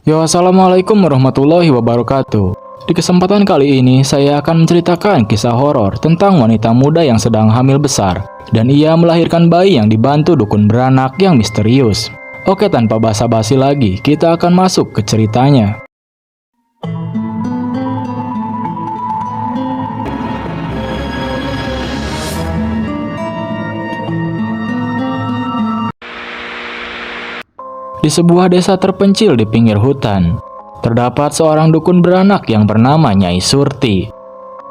Yo, assalamualaikum warahmatullahi wabarakatuh. Di kesempatan kali ini, saya akan menceritakan kisah horor tentang wanita muda yang sedang hamil besar, dan ia melahirkan bayi yang dibantu dukun beranak yang misterius. Oke, tanpa basa-basi lagi, kita akan masuk ke ceritanya. Di sebuah desa terpencil di pinggir hutan, terdapat seorang dukun beranak yang bernama Nyai Surti.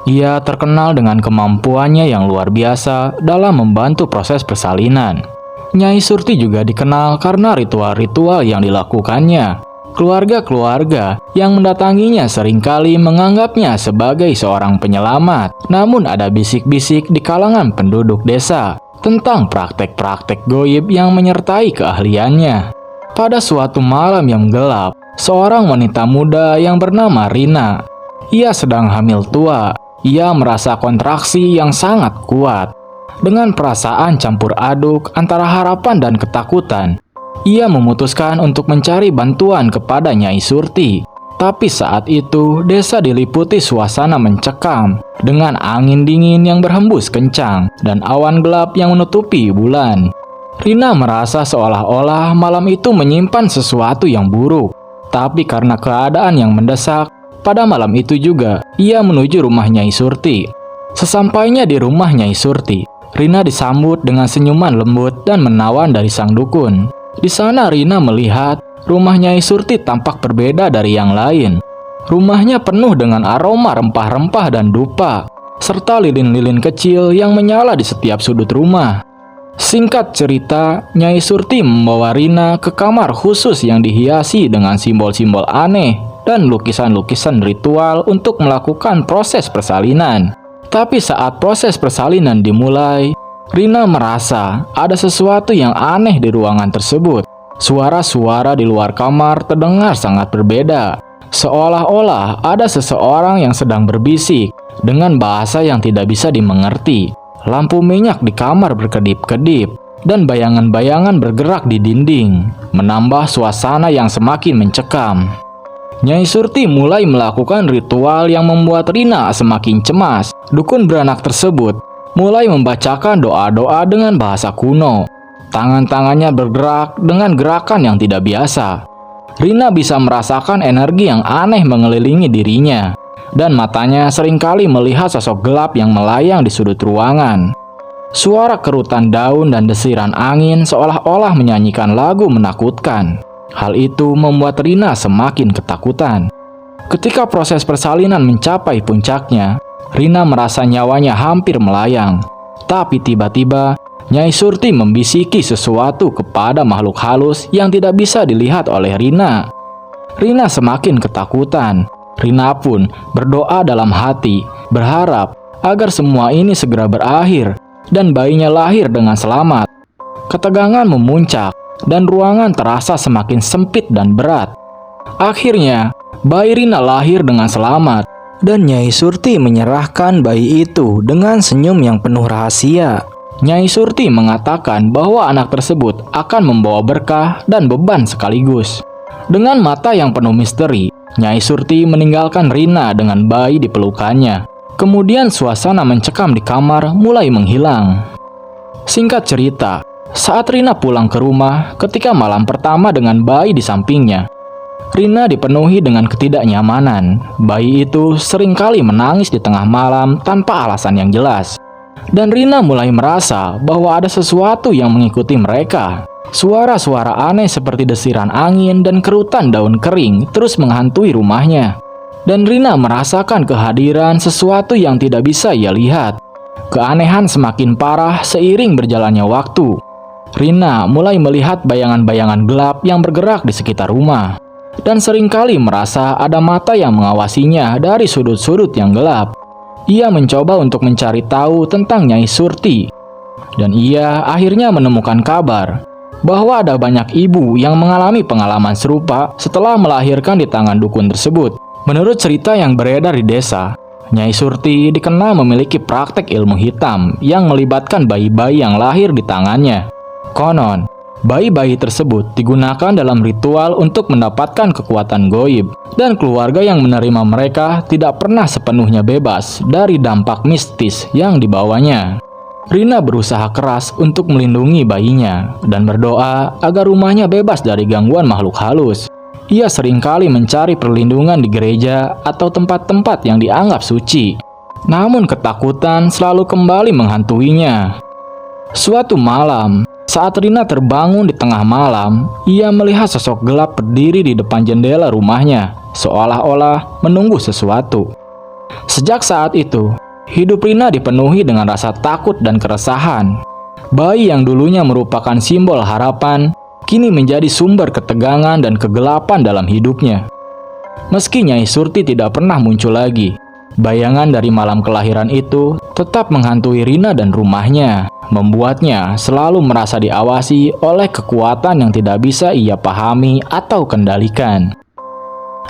Ia terkenal dengan kemampuannya yang luar biasa dalam membantu proses persalinan. Nyai Surti juga dikenal karena ritual-ritual yang dilakukannya. Keluarga-keluarga yang mendatanginya seringkali menganggapnya sebagai seorang penyelamat. Namun ada bisik-bisik di kalangan penduduk desa tentang praktek-praktek goib yang menyertai keahliannya. Pada suatu malam yang gelap, seorang wanita muda yang bernama Rina. Ia sedang hamil tua. Ia merasa kontraksi yang sangat kuat. Dengan perasaan campur aduk antara harapan dan ketakutan, ia memutuskan untuk mencari bantuan kepada Nyai Surti. Tapi saat itu, desa diliputi suasana mencekam dengan angin dingin yang berhembus kencang dan awan gelap yang menutupi bulan. Rina merasa seolah-olah malam itu menyimpan sesuatu yang buruk. Tapi karena keadaan yang mendesak, pada malam itu juga ia menuju rumah Nyai Surti. Sesampainya di rumah Nyai Surti, Rina disambut dengan senyuman lembut dan menawan dari sang dukun. Di sana Rina melihat rumah Nyai Surti tampak berbeda dari yang lain. Rumahnya penuh dengan aroma rempah-rempah dan dupa, serta lilin-lilin kecil yang menyala di setiap sudut rumah. Singkat cerita, Nyai Surti membawa Rina ke kamar khusus yang dihiasi dengan simbol-simbol aneh dan lukisan-lukisan ritual untuk melakukan proses persalinan. Tapi saat proses persalinan dimulai, Rina merasa ada sesuatu yang aneh di ruangan tersebut. Suara-suara di luar kamar terdengar sangat berbeda, seolah-olah ada seseorang yang sedang berbisik dengan bahasa yang tidak bisa dimengerti. Lampu minyak di kamar berkedip-kedip, dan bayangan-bayangan bergerak di dinding, menambah suasana yang semakin mencekam. Nyai Surti mulai melakukan ritual yang membuat Rina semakin cemas. Dukun beranak tersebut mulai membacakan doa-doa dengan bahasa kuno. Tangan-tangannya bergerak dengan gerakan yang tidak biasa. Rina bisa merasakan energi yang aneh mengelilingi dirinya, dan matanya seringkali melihat sosok gelap yang melayang di sudut ruangan. Suara kerutan daun dan desiran angin seolah-olah menyanyikan lagu menakutkan. Hal itu membuat Rina semakin ketakutan. Ketika proses persalinan mencapai puncaknya, Rina merasa nyawanya hampir melayang. Tapi tiba-tiba, Nyai Surti membisiki sesuatu kepada makhluk halus yang tidak bisa dilihat oleh Rina. Rina semakin ketakutan. Rina pun berdoa dalam hati, berharap agar semua ini segera berakhir dan bayinya lahir dengan selamat. Ketegangan memuncak dan ruangan terasa semakin sempit dan berat. Akhirnya, bayi Rina lahir dengan selamat dan Nyai Surti menyerahkan bayi itu dengan senyum yang penuh rahasia. Nyai Surti mengatakan bahwa anak tersebut akan membawa berkah dan beban sekaligus. Dengan mata yang penuh misteri, Nyai Surti meninggalkan Rina dengan bayi di pelukannya. Kemudian suasana mencekam di kamar mulai menghilang. Singkat cerita, saat Rina pulang ke rumah ketika malam pertama dengan bayi di sampingnya, Rina dipenuhi dengan ketidaknyamanan. Bayi itu seringkali menangis di tengah malam tanpa alasan yang jelas. Dan Rina mulai merasa bahwa ada sesuatu yang mengikuti mereka. Suara-suara aneh seperti desiran angin dan kerutan daun kering terus menghantui rumahnya. Dan Rina merasakan kehadiran sesuatu yang tidak bisa ia lihat. Keanehan semakin parah seiring berjalannya waktu. Rina mulai melihat bayangan-bayangan gelap yang bergerak di sekitar rumah. Dan seringkali merasa ada mata yang mengawasinya dari sudut-sudut yang gelap. Ia mencoba untuk mencari tahu tentang Nyai Surti. Dan ia akhirnya menemukan kabar bahwa ada banyak ibu yang mengalami pengalaman serupa setelah melahirkan di tangan dukun tersebut. Menurut cerita yang beredar di desa, Nyai Surti dikenal memiliki praktek ilmu hitam yang melibatkan bayi-bayi yang lahir di tangannya. Konon, Bayi-bayi tersebut digunakan dalam ritual untuk mendapatkan kekuatan goib, dan keluarga yang menerima mereka tidak pernah sepenuhnya bebas dari dampak mistis yang dibawanya. Rina berusaha keras untuk melindungi bayinya dan berdoa agar rumahnya bebas dari gangguan makhluk halus. Ia seringkali mencari perlindungan di gereja atau tempat-tempat yang dianggap suci. Namun ketakutan selalu kembali menghantuinya. Suatu malam, saat Rina terbangun di tengah malam, ia melihat sosok gelap berdiri di depan jendela rumahnya, seolah-olah menunggu sesuatu. Sejak saat itu, hidup Rina dipenuhi dengan rasa takut dan keresahan. Bayi yang dulunya merupakan simbol harapan, kini menjadi sumber ketegangan dan kegelapan dalam hidupnya. Meski Nyai Surti tidak pernah muncul lagi, bayangan dari malam kelahiran itu tetap menghantui Rina dan rumahnya, membuatnya selalu merasa diawasi oleh kekuatan yang tidak bisa ia pahami atau kendalikan.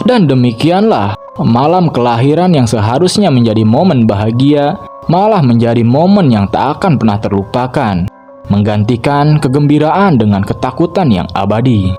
Dan demikianlah, malam kelahiran yang seharusnya menjadi momen bahagia malah menjadi momen yang tak akan pernah terlupakan, menggantikan kegembiraan dengan ketakutan yang abadi.